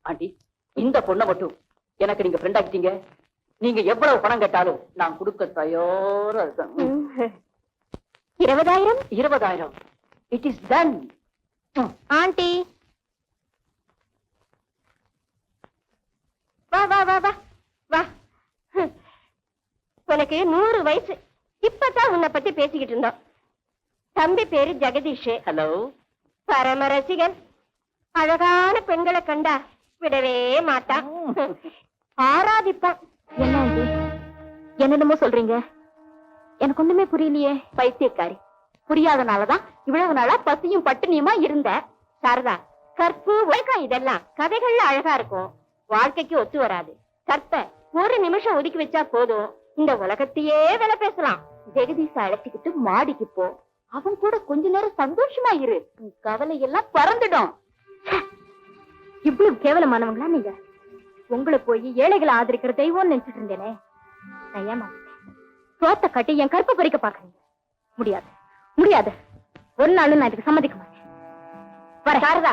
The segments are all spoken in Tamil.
ஆண்டி, இந்த பொண்ணை மட்டும் எனக்கு நீங்க ஃப்ரெண்ட் ஆக்கிட்டீங்க. நீங்க எவ்வளவு பணம் கேட்டாலும் நான் கொடுக்க தயாரா இருக்கேன். 20,000? 20,000. It is done. ஆண்டி வா வா வா வா வா. உனக்கு 100 வயசு. இப்பதான் உன்னை பத்தி பேசிக்கிட்டு இருந்தோம். தம்பி பேரு ஜெகதீஷ். ஹலோ. பரம ரசிகன். அழகான பெண்களை கண்டா விடவே மாட்டான். ஆராதிப்பான். என்ன ஆண்டி என்னென்னமோ சொல்றீங்க? எனக்கு ஒண்ணுமே புரியலையே. பைத்தியக்காரி. புரியாதனாலதான் இவ்வளவு நாளா பசியும் பட்டினியுமா இருந்த. சாரதா, கற்பு உலகம் இதெல்லாம் கதைகள்ல அழகா இருக்கும், வாழ்க்கைக்கு ஒத்து வராது. கற்ப ஒரு நிமிஷம் ஒதுக்கி வச்சா போதும், இந்த உலகத்தையே விலை பேசலாம். ஜெகதீஷ அழைச்சிக்கிட்டு மாடிக்கு போ. அவன் கூட கொஞ்ச நேரம் சந்தோஷமா இரு. கவலை எல்லாம் பறந்துடும். இவ்வளவு கேவலமானவங்களா நீங்க? உங்களை போய் ஏழைகளை ஆதரிக்கிற தெய்வம் நினைச்சிட்டு இருந்தேனே. நான் ஏமாத்தேன். சோத்த கட்டி என் கற்பை பறிக்க பாக்குறீங்க. முடியாது முடியாது. ஒரு நாளும் நான் இதுக்கு சம்மதிக்க மாட்டேன். வர சாரதா,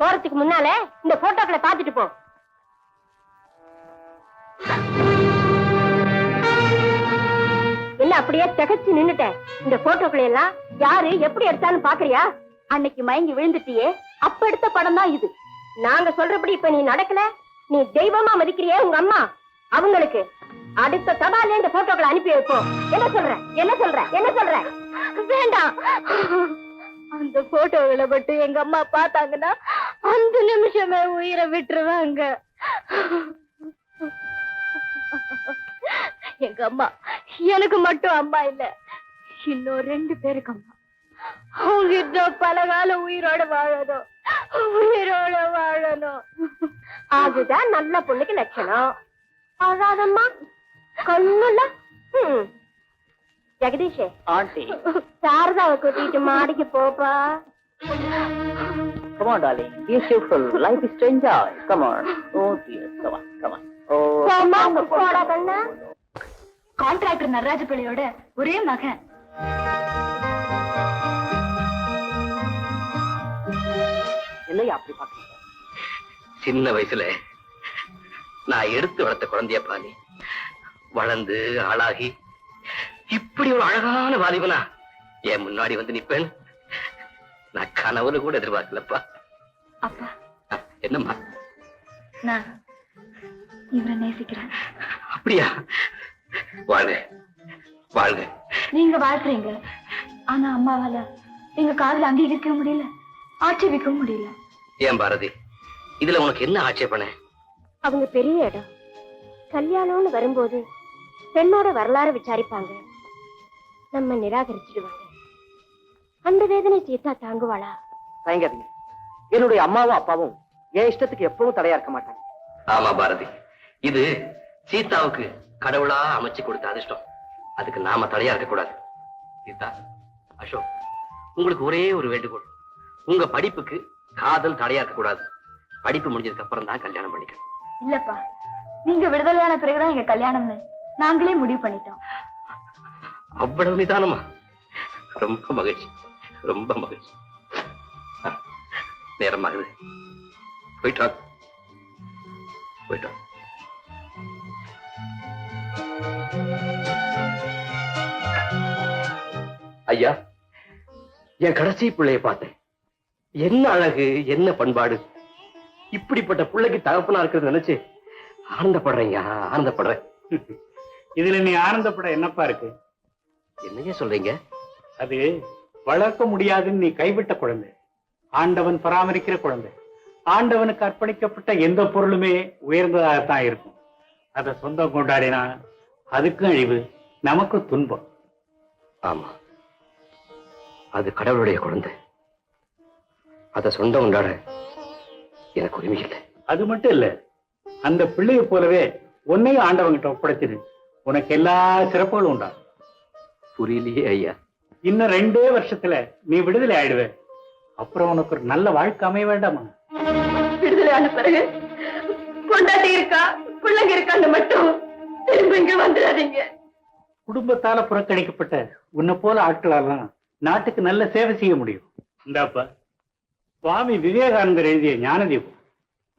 போறதுக்கு முன்னால இந்த போட்டோக்களை பாத்துட்டு போ. என்ன அப்படியே திகச்சு நின்னுட்டேன்? இந்த போட்டோக்களை எல்லாம் யாரு எப்படி எடுத்தான்னு பாக்குறியா? அன்னைக்கு மயங்கி விழுந்துட்டியே, அப்ப எடுத்த படம் தான் இது. நாங்க சொல்றபடி இப்ப நீ நடக்கல. நீ தெய்வமா மதிக்கிறியே உங்க அம்மா, அவங்களுக்கு அடுத்த தபால இந்த போட்டோக்களை அனுப்பி வைப்போம். என்ன சொல்ற என்ன சொல்ற என்ன சொல்ற? வேண்டாம். அந்த போட்டோகளை மட்டும் எங்க அம்மா பார்த்தாங்கன்னா அந்த நிமிஷமே உயிரை விட்டுருவாங்க. எங்க அம்மா எனக்கு மட்டும் அம்மா இல்ல, இன்னும் 2 பேருக்கு அம்மா. அவங்க இன்னும் பல காலம் உயிரோட வாழணும், உயிரோட வாழணும். அதுதான் நல்ல பொண்ணுக்கு லட்சணம். அழாதம்மா, கண்ணுல. ஜெகதீஷ், ஆண்டி, சாரதாவை கூட்டிட்டு மாடிக்கு போப்பா. come on darling, be cheerful, life is to enjoy, come on. Oh dear, come on, come on. Oh, போடா கண்ணா. கான்ட்ராக்டர் நடராஜ பிள்ளையோட ஒரே மகன். என்னையா அப்படி பாக்குறீங்க? சின்ன வயசுல நான் எடுத்து வளர்த்த குழந்தையப்பா நீ. வளர்ந்து ஆளாகி இப்படி ஒரு அழகான வாலிபனா என் முன்னாடி வந்து நிப்பேன் நான் கனவுல கூட எதிர்பார்க்கலப்பா. அப்பா, என்னம்மா? நான் இவரை நேசிக்கிறேன். அப்படியா? வாழ்க வாழ்க. நீங்க வாழ்றீங்க, ஆனா அம்மாவால எங்க காதல அங்கீகரிக்க முடியல, ஆட்சேபிக்க முடியல. ஏன் பாரதி, இதுல உனக்கு என்ன ஆட்சேபனை? அவங்க பெரிய இடம். கல்யாணம்னு வரும்போது பெண்ணோட வரலாறு விசாரிப்பாங்க, நம்ம நிராகரிச்சிடுவாங்க. அந்த வேதனை சீதா தாங்குவாளா? தயங்காதீங்க, என்னுடைய அம்மாவும் அப்பாவும் என் இஷ்டத்துக்கு எப்பவும் தடையா இருக்க மாட்டாங்க. ஆமா பாரதி, இது சீதாவுக்கு கடவுளா அமைச்சு கொடுத்த அதிர்ஷ்டம். அதுக்கு நாம தடையா இருக்க கூடாது. சீதா, அசோக், உங்களுக்கு ஒரே ஒரு வேண்டுகோள். உங்க படிப்புக்கு காதல் தடையா இருக்க கூடாது. படிப்பு முடிஞ்சதுக்கு அப்புறம் தான் கல்யாணம் பண்ணிக்கணும். இல்லப்பா, நீங்க விடுதலையான பிறகுதான் எங்க கல்யாணம்னு நாங்களே முடிவு பண்ணிட்டோம். அவ்வளவு நிதானமா? ரொம்ப மகிழ்ச்சி, ரொம்ப மகிழ்ச்சி. நேரமாகுது, போயிட்டு போயிட்டு. ஐயா, என் கடைசி பிள்ளைய பார்த்தேன். என்ன அழகு, என்ன பண்பாடு. இப்படிப்பட்ட பிள்ளைக்கு தகப்பனா இருக்கிறது நினைச்சு ஆனந்தப்படுறேன், ஆனந்தப்படுறேன். இதுல நீ ஆனந்தப்பட என்னப்பா இருக்கு? என்னையா சொல்றீங்க? அது வளர்க்க முடியாதுன்னு நீ கைவிட்ட குழந்தை, ஆண்டவன் பராமரிக்கிற குழந்தை. ஆண்டவனுக்கு அர்ப்பணிக்கப்பட்ட எந்த பொருளுமே உயர்ந்ததாகத்தான் இருக்கும். அதை சொந்தம் கொண்டாடினா அதுக்கும் அழிவு, நமக்கு துன்பம். ஆமா, அது கடவுளுடைய குழந்தை. அதை சொந்தம் கொண்டாட எனக்கு உரிமை இல்லை. அது மட்டும் இல்ல, அந்த பிள்ளையை போலவே உன்னையும் ஆண்டவன்கிட்ட ஒப்படைச்சிரு, உனக்கு எல்லா சிறப்புகளும் உண்டா. புரியலையே ஐயா. இன்னும் 2 வருஷத்துல நீ விடுதலை ஆயிடுவே. அப்புறம் உனக்கு ஒரு நல்ல வாழ்க்கை அமைய வேண்டாமா? விடுதலையான பிறகு பொண்டாட்டி இருக்கா, பிள்ளைங்க இருக்கான்னு மட்டும் திரும்ப இங்க வந்துடாதீங்க. குடும்பத்தால புறக்கணிக்கப்பட்ட உன்னை போல ஆட்களாலாம் நாட்டுக்கு நல்ல சேவை செய்ய முடியும். இந்தாப்பா, சுவாமி விவேகானந்தர் எழுதிய ஞானதீபம்.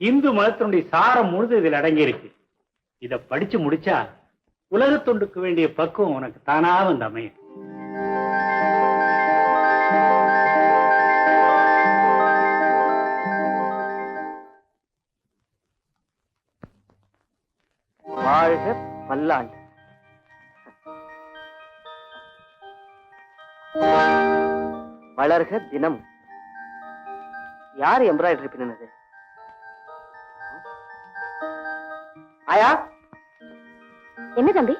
இந்து மதத்தினுடைய சாரம் முழுது இதில் அடங்கி இருக்கு. இத படிச்சு முடிச்சா உலக தொண்டுக்கு வேண்டிய பக்குவம் உனக்கு தானா வந்து அமையும். வாழ்க பல்லாண்டு. வளர்க தினம். யார் எம்ப்ராய்டரி பின்னது? ஆயா, என்ன தம்பி?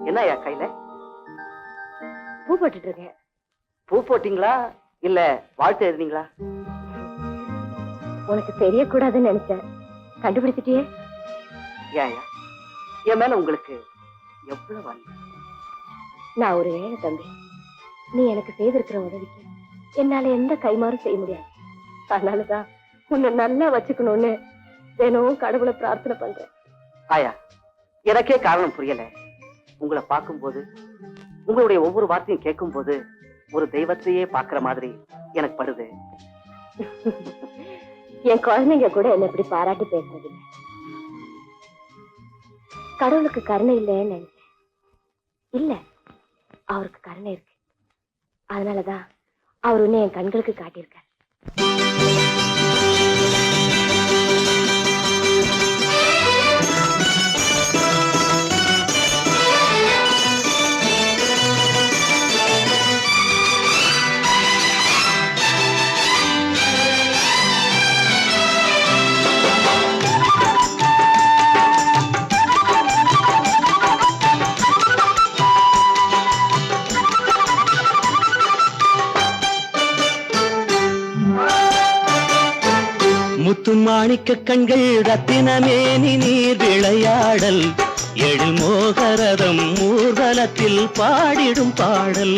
என்ன ஐயா கையில? பூ போட்டுட்டு இருக்கேன். பூ போட்டீங்களா இல்ல வாழ்த்து எழுதினீங்களா? உனக்கு தெரியக்கூடாதுன்னு நினைச்சேன், கண்டுபிடிச்சிட்டியே. ஏன் ஐயா, என் மேல உங்களுக்கு எவ்வளவு அன்பு. நான் ஒரு ஏழை தம்பி. நீ எனக்கு செய்திருக்கிற உதவிக்கு என்னால எந்த கைமாறும் செய்ய முடியாது. அதனாலதான் உன்னை நல்லா வச்சுக்கணும்னு தினமும் கடவுளை பிரார்த்தனை பண்றேன். ஆயா, எனக்கே காரணம் புரியல. உங்களை பார்க்கும்போது, உங்களுடைய ஒவ்வொரு வார்த்தையும் கேட்கும் போது ஒரு தெய்வத்தையே பாக்குற மாதிரி எனக்கு படுது. என் குழந்தைங்க கூட என்ன இப்படி பாராட்டி பேசுறது இல்லை. கடவுளுக்கு கருணை இல்லைன்னு நினைச்சேன். இல்ல, அவருக்கு கருணை இருக்கு. அதனாலதான் அவர் உன்னை என் கண்களுக்கு காட்டியிருக்கார். முத்துமாணிக்க கண்கள் ரத்தினமேனி நீர் விளையாடல் எழில் மோகரதம் ஊர்வலத்தில் பாடிடும் பாடல்.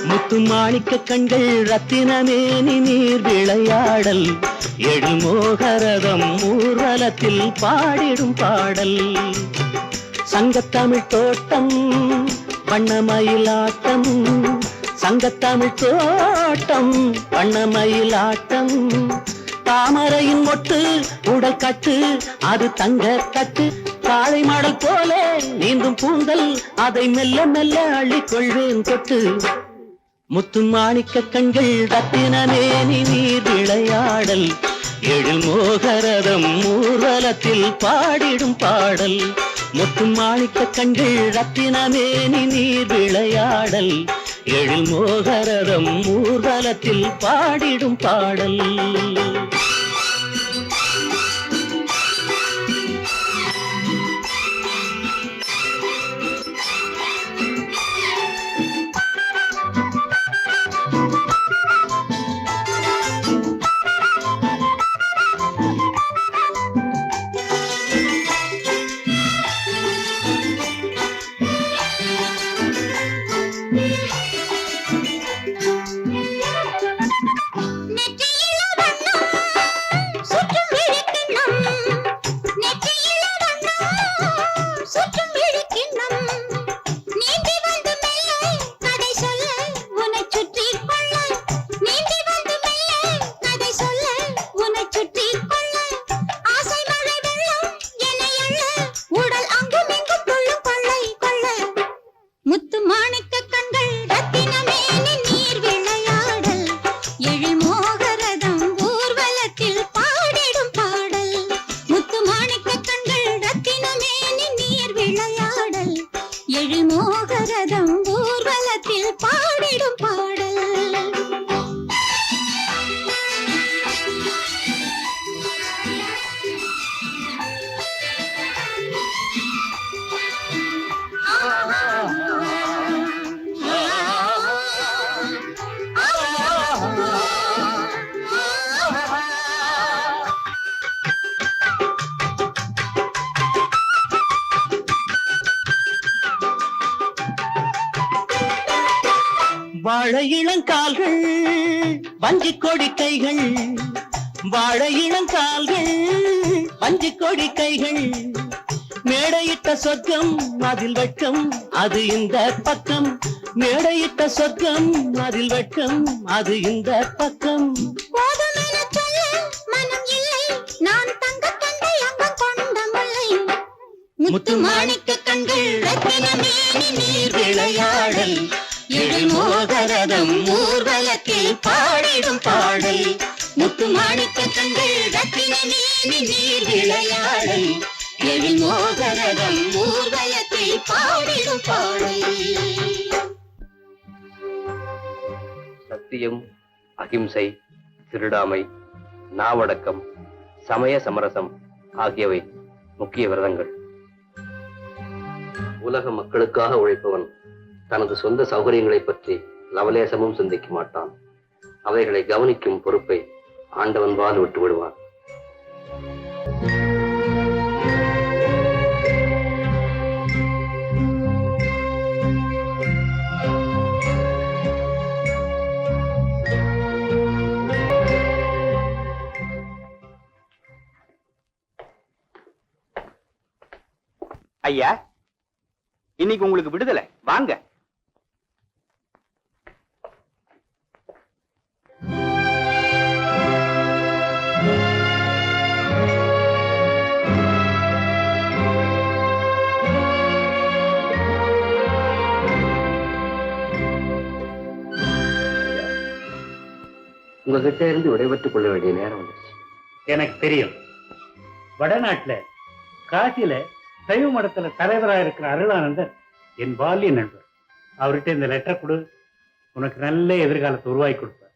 முத்துமாணிக்க கண்கள் ரத்தினமேனி நீர் விளையாடல் எழில் மோகரதம் ஊர்வலத்தில் பாடிடும் பாடல். சங்கத்தமிழ் தோட்டம் வண்ணமயிலாட்டம், சங்கத்தமிழ் தோட்டம் வண்ணமயிலாட்டம். தாமரையின் மொட்டு உடல் கட்டு அது தங்க கட்டு. காளை மாடல் போல நீந்தும் பூந்தல் அதை மெல்ல மெல்ல அள்ளிக்கொள்வேன் தொட்டு. முத்துமாணிக்க கண்கள் ரத்தினமேனி நீர் விளையாடல் எழில் மோகரதம் ஊர்வலத்தில் பாடிடும் பாடல். முத்துமாணிக்க கண்கள் ரத்தினமேனி நீர் விளையாடல் எழில் மோகரதம் ஊர்வலத்தில் பாடிடும் பாடல். வாழை இளங்கால்கள் வஞ்சி கொடி கைகள், வாழை இளங்கால்கள் வஞ்சி கொடி கைகள். மேடையிட்ட சொர்க்கம் அதில் வெட்கம் அது இந்த பக்கம். மேடையிட்ட சொர்க்கம் அதில் வெட்கம் அது இந்த பக்கம். முத்து மாணிக்க கண்கள் ரத்தினமே நீர் விளையாடல். எழில் மோகரதம் ஊர்வலத்தில் பாடிடும் பாடல். முத்து மாணிக்க கண்கள் ரத்தினமே நீர் விளையாடல். எழில் மோகரதம் ஊர்வலத்தில் பாடிடும் பாடல். சத்தியம், அகிம்சை, திருடாமை, நாவடக்கம், சமய சமரசம் ஆகியவை முக்கிய விரதங்கள். உலக மக்களுக்காக உழைப்பவன் தனது சொந்த சௌகரியங்களை பற்றி லவலேசமும் சிந்திக்க மாட்டான். அவைகளை கவனிக்கும் பொறுப்பை ஆண்டவன்பால் விட்டு விடுவான். ஐயா, இன்னைக்கு உங்களுக்கு விடுதலை, வாங்க. உங்ககிட்ட இருந்து விடைபெற்றுக் கொள்ள வேண்டிய நேரம் வந்துச்சு. எனக்கு தெரியும். வடநாட்டுல காசியில சைவ மடத்துல தலைவராக இருக்கிற அருளானந்தர் என் பால்ய நண்பர். அவர்கிட்ட இந்த லெட்டர் கொடு, உனக்கு நல்ல எதிர்காலத்தை உருவாக்கி கொடுப்பார்.